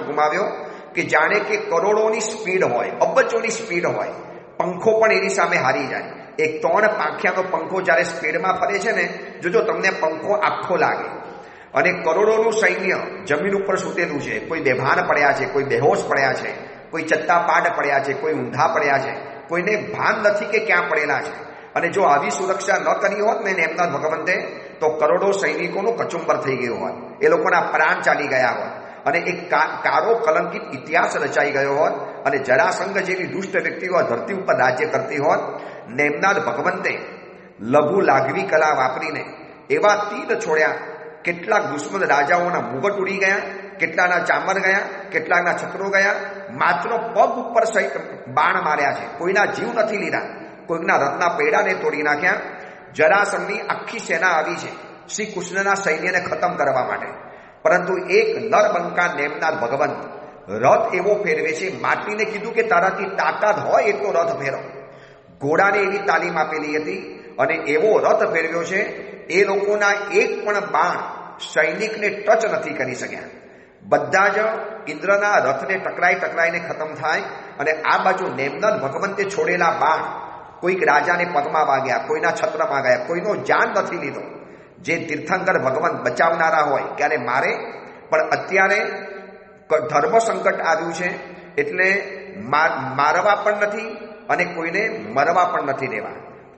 ગુમાવ્યો કે જાણે કે કરોડોની સ્પીડ હોય, અબજોની સ્પીડ હોય. પંખો પણ એની સામે હારી જાય. એક 3 પાંખિયાનો પંખો જ્યારે સ્પીડમાં ફરે છે ને, જોજો તમને પંખો આખો લાગે. અને કરોડોનું સૈન્ય જમીન ઉપર સૂતેલું છે. કોઈ બેભાન પડ્યા છે, કોઈ બેહોશ પડ્યા છે, કોઈ ચત્તાપાટ પડ્યા છે, કોઈ ઊંધા પડ્યા છે, કોઈને ભાન નથી કે ક્યાં પડેલા છે. અને જો આવી સુરક્ષા ન કરી હોત ને નેમનાથ ભગવંતે, તો કરોડો સૈનિકોનું કચુંબર થઈ ગયું હોત, એ લોકોના પ્રાણ ચાલી ગયા હોત અને એક કારો કલંકિત ઇતિહાસ રચાઈ ગયો હોત અને જરાસંઘ જેવી દુષ્ટ વ્યક્તિઓ ધરતી ઉપર રાજ્ય કરતી હોત. નેમનાથ ભગવંતે લઘુ લાઘવી કલા વાપરીને એવા તીર છોડ્યા, કેટલાક દુશ્મન રાજાઓના મુગટ ઉડી ગયા, કેટલાના ચામર ગયા, કેટલાકના છત્રો ગયા. માત્ર પગ ઉપર બાણ માર્યા છે, કોઈના જીવ નથી લીધા, કોઈકના રથના પૈડાને તોડી નાખ્યા. જરાસંઘની આખી સેના આવી છે શ્રી કૃષ્ણના સૈન્યને ખતમ કરવા માટે. પરંતુ એક નરબંકા નેમનાથ ભગવંત રથ એવો ફેરવે છે. માટલીને કીધું કે તારાથી તાકાત હોય એટલો રથ ફેરવ. ઘોડાને એવી તાલીમ આપેલી હતી અને એવો રથ ફેરવ્યો છે, એ લોકોના એક પણ બાણ સૈનિકને ટચ નથી કરી શક્યા. બધા જ ઇન્દ્રના રથને ટકરાઈને ખતમ થાય. અને આ બાજુ નેમનાથ ભગવંતે છોડેલા બાણ કોઈક રાજાને પગમાં વાગ્યા, કોઈના છત્રમાં ગયા, કોઈનો જાન નથી લીધો. જે તીર્થંકર ભગવાન બચાવનારા હોય ક્યારે મારે, પણ અત્યારે ધર્મ સંકટ આવ્યું છે એટલે મારવા પણ નથી અને કોઈને મરવા પણ નથી દેવા.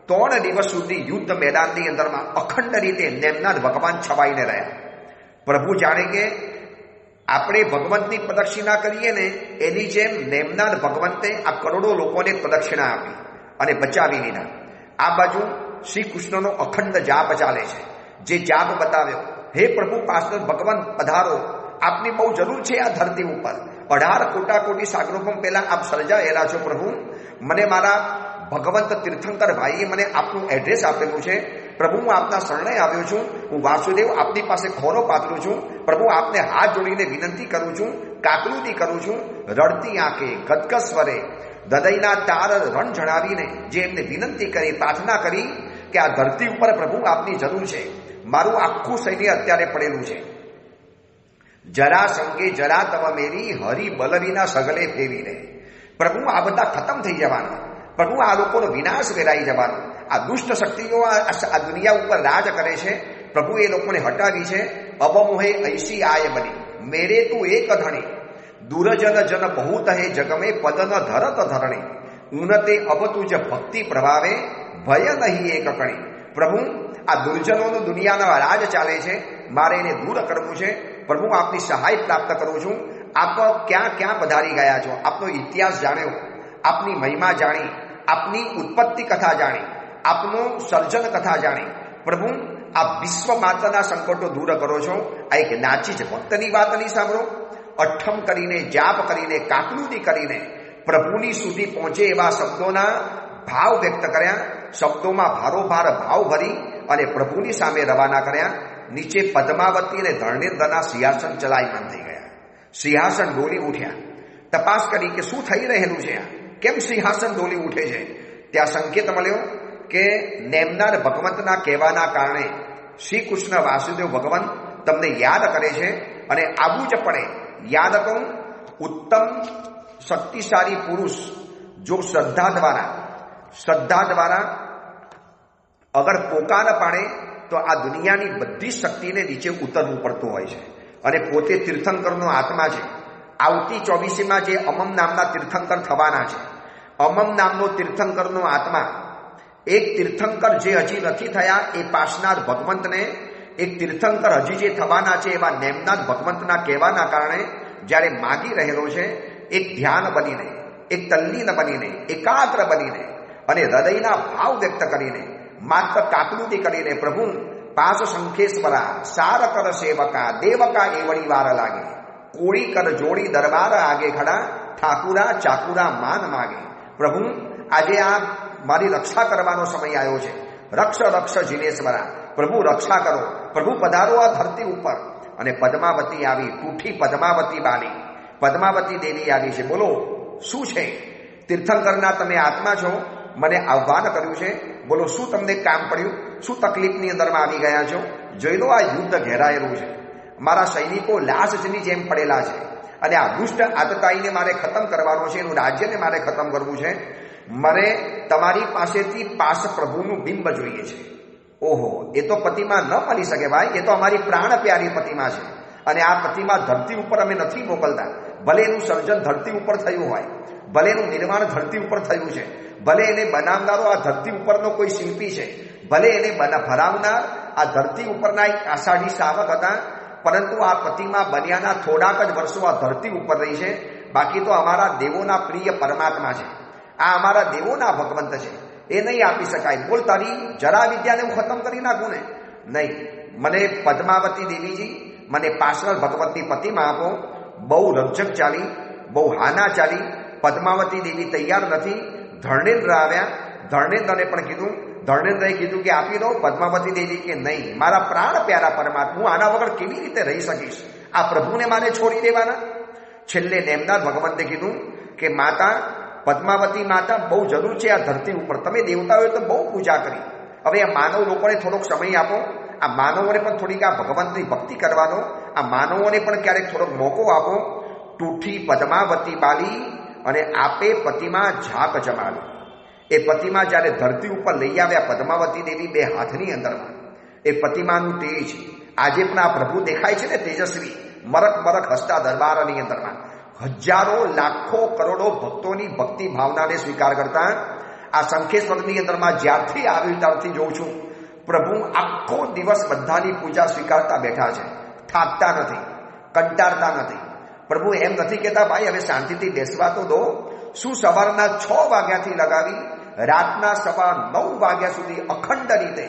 3 દિવસ સુધી યુદ્ધ મેદાનની અંદરમાં અખંડ રીતે નેમનાથ ભગવાન છવાઈને રહ્યા. પ્રભુ જાણે કે આપણે ભગવંતની પ્રદક્ષિણા કરીએ ને એની જેમ નેમનાથ ભગવંતે આ કરોડો લોકોને પ્રદક્ષિણા આપી અને બચાવી લીધા. આ બાજુ શ્રી કૃષ્ણનો અખંડ જાપ ચાલે છે. જે જાપ બતાવ્યો, હે પ્રભુ પાસનાથ ભગવાન પધારો, આપની બહુ જરૂર છે આ ધરતી ઉપર. 18 કોટી સાગરોપમ પહેલા આપ સર્જાયેલા છો પ્રભુ. મને મારા ભગવંત તીર્થંકર ભાઈએ મને આપનું એડ્રેસ આપેલું છે. પ્રભુ હું આપના શરણે આવ્યો છું. હું વાસુદેવ આપની પાસે ખોરો પાથરું છું. પ્રભુ આપને હાથ જોડીને વિનંતી કરું છું, કાકલુતી કરું છું. રડતી આંખે ગદગદ સ્વરે હૃદયના તાર રણ જણાવીને જે એમને વિનંતી કરી, પ્રાર્થના કરી કે આ ધરતી ઉપર પ્રભુ આપની જરૂર છે, મારું આખું સૈન્ય અત્યારે પડેલું છે. જરા સંગે જરા તવ મેરી, હરિ બલવીના સગલે ફેરી રે. પ્રભુ આ બધા ખતમ થઈ જવાના, પ્રભુ આ લોકોનો વિનાશ વેરાઈ જવાનો. આ દુષ્ટ શક્તિઓ આ દુનિયા ઉપર રાજ કરે છે, પ્રભુ એ લોકોને હટાવી છે. અબમોહે ઐસી આય બની, મેરે તું એક ધણી, દુરજન જન બહુત હે જગમે, પદ ન ધરત ધરણી, ઉનતે અબ તુજ ભક્તિ પ્રભાવે, ભય નહીં એક કણી. પ્રભુ આ દુર્જનોનું દુનિયાના રાજ ચાલે છે, મારે એને દૂર કરવું છે. પ્રભુ આપની સહાય પ્રાપ્ત કરું છું. આપ ક્યાં ક્યાં પધારી ગયા છો, આપનો ઇતિહાસ જાણ્યો, આપની મહિમા જાણી, આપની ઉત્પત્તિ કથા જાણી, આપનું સર્જન કથા જાણી. પ્રભુ આ વિશ્વ માત્રના સંકટો દૂર કરો છો. આ એક નાચી જ ભક્તની વાત નહીં સાંભળો. અઠ્ઠમ કરીને, જાપ કરીને, કાકલુદી કરીને પ્રભુની સુધી પહોંચે એવા શબ્દોના ભાવ વ્યક્ત કર્યા. શબ્દોમાં ભારોભાર ભાવ ભરી અને પ્રભુની સામે રવાના કર્યા. નીચે પદ્માવતી અને ધર્ણેન્દ્રના સિંહાસન ચલાયમાન થઈ ગયા. સિંહાસન ડોલી ઉઠ્યા. તપાસ કરી કે શું થઈ રહેલું છે, કેમ સિંહાસન ડોલી ઉઠે છે. ત્યાં સંકેત મળ્યો કે નેમનાર ભગવંતના કહેવાના કારણે શ્રી કૃષ્ણ વાસુદેવ ભગવાન તમને યાદ કરે છે અને આવું જ પડે. યાદ કહું, ઉત્તમ શક્તિશાળી પુરુષ જો શ્રદ્ધા દ્વારા અગર પોકાર પાડે તો આ દુનિયાની બધી શક્તિને નીચે ઉતરવું પડતું હોય છે. અને પોતે તીર્થંકરનો આત્મા છે. આવતી 24માં જે અમમ નામના તીર્થંકર થવાના છે, અમમ નામનો તીર્થંકરનો આત્મા, એક તીર્થંકર જે હજી નથી થયા એ પાસનાર ભગવંતને, એક તીર્થંકર હજી જે થવાના છે એવા નેમનાથ ભગવંતના કહેવાના કારણે જ્યારે માગી રહેલો છે, એક ધ્યાન બનીને, એક તલ્લીન બનીને, એકાગ્ર બનીને અને હૃદયના ભાવ વ્યક્ત કરીને, માત્ર કાકલુદી કરીને, પ્રભુ પાસ શંખેશ્વરા, સાર કર સેવકા, દેવકા એવડી વાર લાગે, કોળી કર જોડી દરબાર આગે ખડા, ઠાકુરા ચાકુરા માન માગે. પ્રભુ આજે આ મારી રક્ષા કરવાનો સમય આવ્યો છે. રક્ષ રક્ષ જીનેશ્વરા, પ્રભુ રક્ષા કરો. પ્રભુ પધારો આ ધરતી ઉપર. અને પદ્માવતી આવી, તૂઠી પદ્માવતી બાલી, પદ્માવતી દેવી આવી છે. બોલો શું છે? તીર્થંકરના તમે આત્મા છો, મને આહ્વાન કર્યું છે. બોલો શું તમને કામ પડ્યું, શું તકલીફની અંદરમાં આવી ગયા છો? જોઈ લો, આ યુદ્ધ ઘેરાયેલું છે. મારા સૈનિકો લાશની જેમ પડેલા છે અને આ દુષ્ટ આતતાઈને મારે ખતમ કરવાનો છે, એનું રાજ્યને મારે ખતમ કરવું છે. મારે તમારી પાસેથી પાસ પ્રભુનું બિંબ જોઈએ છે. ઓહો, એ તો પ્રતિમા ન મળી શકે ભાઈ, એ તો અમારી પ્રાણ પ્યારી પ્રતિમા છે. અને આ પ્રતિમા ધરતી ઉપર અમે નથી મોકલતા. ભલે એનું સર્જન ધરતી ઉપર થયું હોય, ભલે એનું નિર્માણ ધરતી ઉપર થયું છે, ભલે એને બનાવનારો આ ધરતી ઉપરનો કોઈ શિલ્પી છે, ભલે એને ભરાવનાર આ ધરતી ઉપરના એક આષાઢી શાવક હતા, પરંતુ આ પ્રતિમા બન્યાના થોડાક જ વર્ષો આ ધરતી ઉપર રહી છે. બાકી તો અમારા દેવોના પ્રિય પરમાત્મા છે, આ અમારા દેવોના ભગવંત છે. એ નહીં આપી શકાય. બોલ, તારી જરા વિદ્યાને હું ખતમ કરી નાખું ને? નહીં. મને પદ્માવતી દેવીજી, મને પાર્ષદ ભગવતની પ્રતિમા આપો. બહુ રક્ષક ચાલી, બહુ હાના ચાલી. પદ્માવતી દેવી તૈયાર નથી. ધર્ણેન્દ્ર આવ્યા. ધર્ણેન્દ્રને પણ કીધું, ધર્ણેન્દ્રએ કીધું કે આપી દો. પદ્માવતી દેવી કે નહીં, મારા પ્રાણ પ્યારા પરમાત્મા, હું આના વગર કેવી રીતે રહી શકીશ? આ પ્રભુને મારે છોડી દેવાના? છેલ્લે નેમનાથ ભગવંતે કીધું કે માતા પદ્માવતી માતા, બહુ જરૂર છે આ ધરતી ઉપર. તમે દેવતાઓએ તો બહુ પૂજા કરી, હવે આ માનવ લોકોને થોડોક સમય આપો. આ માનવોને પણ થોડીક આ ભગવંતની ભક્તિ કરવાનો, આ માનવોને પણ ક્યારેક થોડોક મોકો આપો. તૂઠી પદ્માવતી બાલી અને આપે પ્રતિમા ઝાક જમાવી. એ પ્રતિમા જ્યારે ધરતી ઉપર લઈ આવ્યા પદ્માવતી દેવી બે હાથની અંદરમાં, એ પ્રતિમાનું તેજ આજે પણ આ પ્રભુ દેખાય છે ને, તેજસ્વી મરક મરક હસતા દરબારની અંદરમાં હજારો લાખો કરોડો ભક્તોની ભક્તિ ભાવનાને સ્વીકાર કરતા આ શંખેશ્વરની અંદરમાં જ્યારથી આવ્યું ત્યારથી જોઉં છું પ્રભુ આખો દિવસ બધાની પૂજા સ્વીકારતા બેઠા છે. થાકતા નથી, કંટાળતા નથી. પ્રભુ એમ નથી કહેતા ભાઈ હવે શાંતિથી બેસવા તો દો. શું સવારના 6 વાગ્યાથી લગાવી રાતના 9:15 વાગ્યા સુધી અખંડ રીતે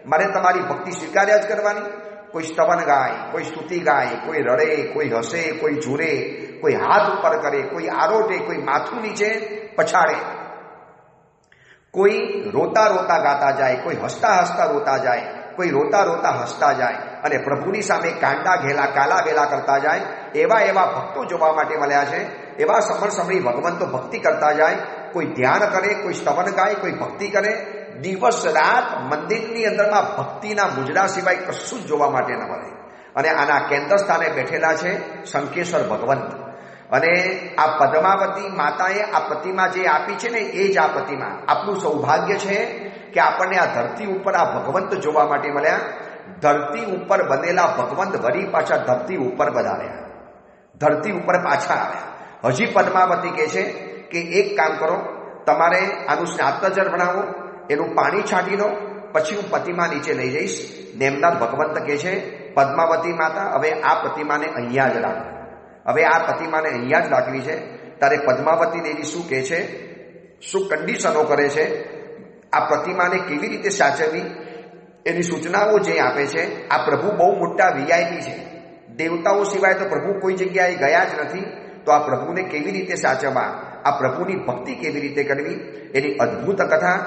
મારે તમારી ભક્તિ સ્વીકાર્યા જ કરવાની? કોઈ સ્તવન ગાય, કોઈ સ્તુતિ ગાય, કોઈ રડે, કોઈ હસે, કોઈ ઝૂરે, કોઈ હાથ ઉપર કરે, કોઈ આરોટે, કોઈ માથું નીચે પછાડે, કોઈ રોતા રોતા ગાતા જાય, કોઈ હસતા હસતા રોતા જાય, કોઈ રોતા રોતા હસતા જાય અને પ્રભુની સામે કાંડા ઘેલા કાલા વેલા કરતા જાય. એવા એવા ભક્તો જોવા માટે મળ્યા છે. એવા સમર સમરી ભગવંતો ભક્તિ કરતા જાય. કોઈ ધ્યાન કરે, કોઈ સ્તવન ગાય, કોઈ ભક્તિ કરે. દિવસ રાત મંદિરની અંદરમાં ભક્તિના મુજરા સિવાય કશું જ જોવા માટે ન મળે. અને આના કેન્દ્ર સ્થાને બેઠેલા છે શંખેશ્વર ભગવંત. અને આ પદ્માવતી માતાએ આ પ્રતિમા જે આપી છે ને એ જ આ પ્રતિમા. આપણું સૌભાગ્ય છે કે આપણને આ ધરતી ઉપર આ ભગવંત જોવા માટે મળ્યા. ધરતી ઉપર બનેલા ભગવંત વળી પાછા ધરતી ઉપર વધાર્યા, ધરતી ઉપર પાછા આવ્યા. હજી પદ્માવતી કહે છે કે એક કામ કરો, તમારે આનું સ્નાતજળ બનાવો, એનું પાણી છાંટી દો, પછી હું પ્રતિમા નીચે લઈ જઈશ. નેમનાથ ભગવંત કહે છે પદ્માવતી માતા હવે આ પ્રતિમાને અહીંયા જ રાખો, હવે આ પ્રતિમાને અહીંયા જ રાખવી છે. ત્યારે પદ્માવતી દેવી શું કહે છે, શું કન્ડિશનો કરે છે, આ પ્રતિમાને કેવી રીતે સાચવવી એની સૂચનાઓ જે આપે છે. આ પ્રભુ બહુ મોટા વીઆઈપી છે, દેવતાઓ સિવાય તો પ્રભુ કોઈ જગ્યાએ ગયા જ નથી. તો આ પ્રભુને કેવી રીતે સાચવવા, આ પ્રભુની ભક્તિ કેવી રીતે કરવી, એની અદ્ભુત કથા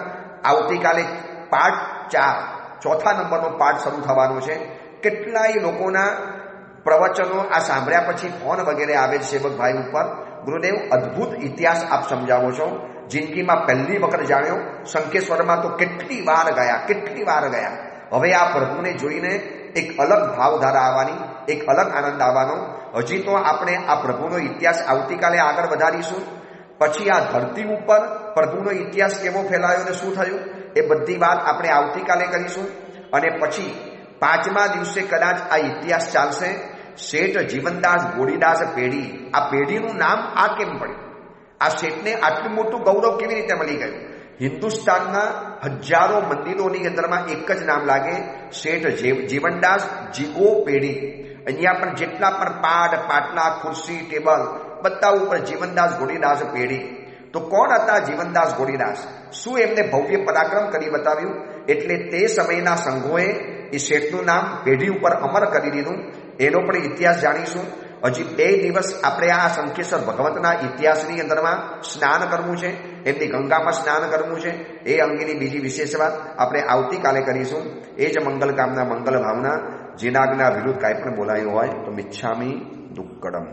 આવતીકાલે પાઠ 4 ચોથા નંબરનો પાઠ શરૂ થવાનો છે. કેટલાય લોકોના પ્રવચનો આ સાંભળ્યા પછી ફોન વગેરે આવે છે સેવક ભાઈ ઉપર, ગુરુદેવ અદ્ભુત ઇતિહાસ આપ સમજાવો છો, જિંદગીમાં પહેલી વખત જાણ્યો. શંખેશ્વરમાં તો કેટલી વાર ગયા. હવે આ પ્રભુને જોઈને એક અલગ ભાવધારા આવવાની, એક અલગ આનંદ આવવાનો. હજી તો આપણે આ પ્રભુનો ઇતિહાસ આવતીકાલે આગળ વધારીશું. પછી આ ધરતી ઉપર પ્રભુનો ઇતિહાસ કેવો ફેલાયો અને શું થયું એ બધી વાત આપણે આવતીકાલે કરીશું. અને પછી 5મા દિવસે કદાચ આ ઇતિહાસ ચાલશે. શેઠ જીવનદાસ ગોડીદાસ પેઢી, આ પેઢીનું નામ આ કેમ પડ્યું, આ શેઠને આટલું મોટું ગૌરવ કેવી રીતે મળી ગયું. હિન્દુસ્તાનના હજારો મંદિરોની અંદરમાં એક જ નામ લાગે, શેઠ જીવનદાસ જીગો પેઢી. અહીંયા પણ જેટલા પણ પાટલા, ખુરશી, ટેબલ બધા ઉપર જીવનદાસ ગોડીદાસ પેઢી. તો કોણ હતા જીવનદાસ ગોડીદાસ? શું એમને ભવ્ય પરાક્રમ કરી બતાવ્યું? એટલે તે સમયના સંઘોએ એ શેઠનું નામ પેઢી ઉપર અમર કરી દીધું. એનો પણ ઇતિહાસ જાણીશું. હજી 2 દિવસ આપણે આ શંખેશ્વર ભગવંતના ઇતિહાસની અંદરમાં સ્નાન કરવું છે, એમની ગંગામાં સ્નાન કરવું છે. એ અંગેની બીજી વિશેષ વાત આપણે આવતીકાલે કરીશું. એ જ મંગલ કામના, મંગલ ભાવના. જેના આજ્ઞા વિરુદ્ધ કાંઈ પણ બોલાયું હોય તો મિચ્છામી દુક્કડમ.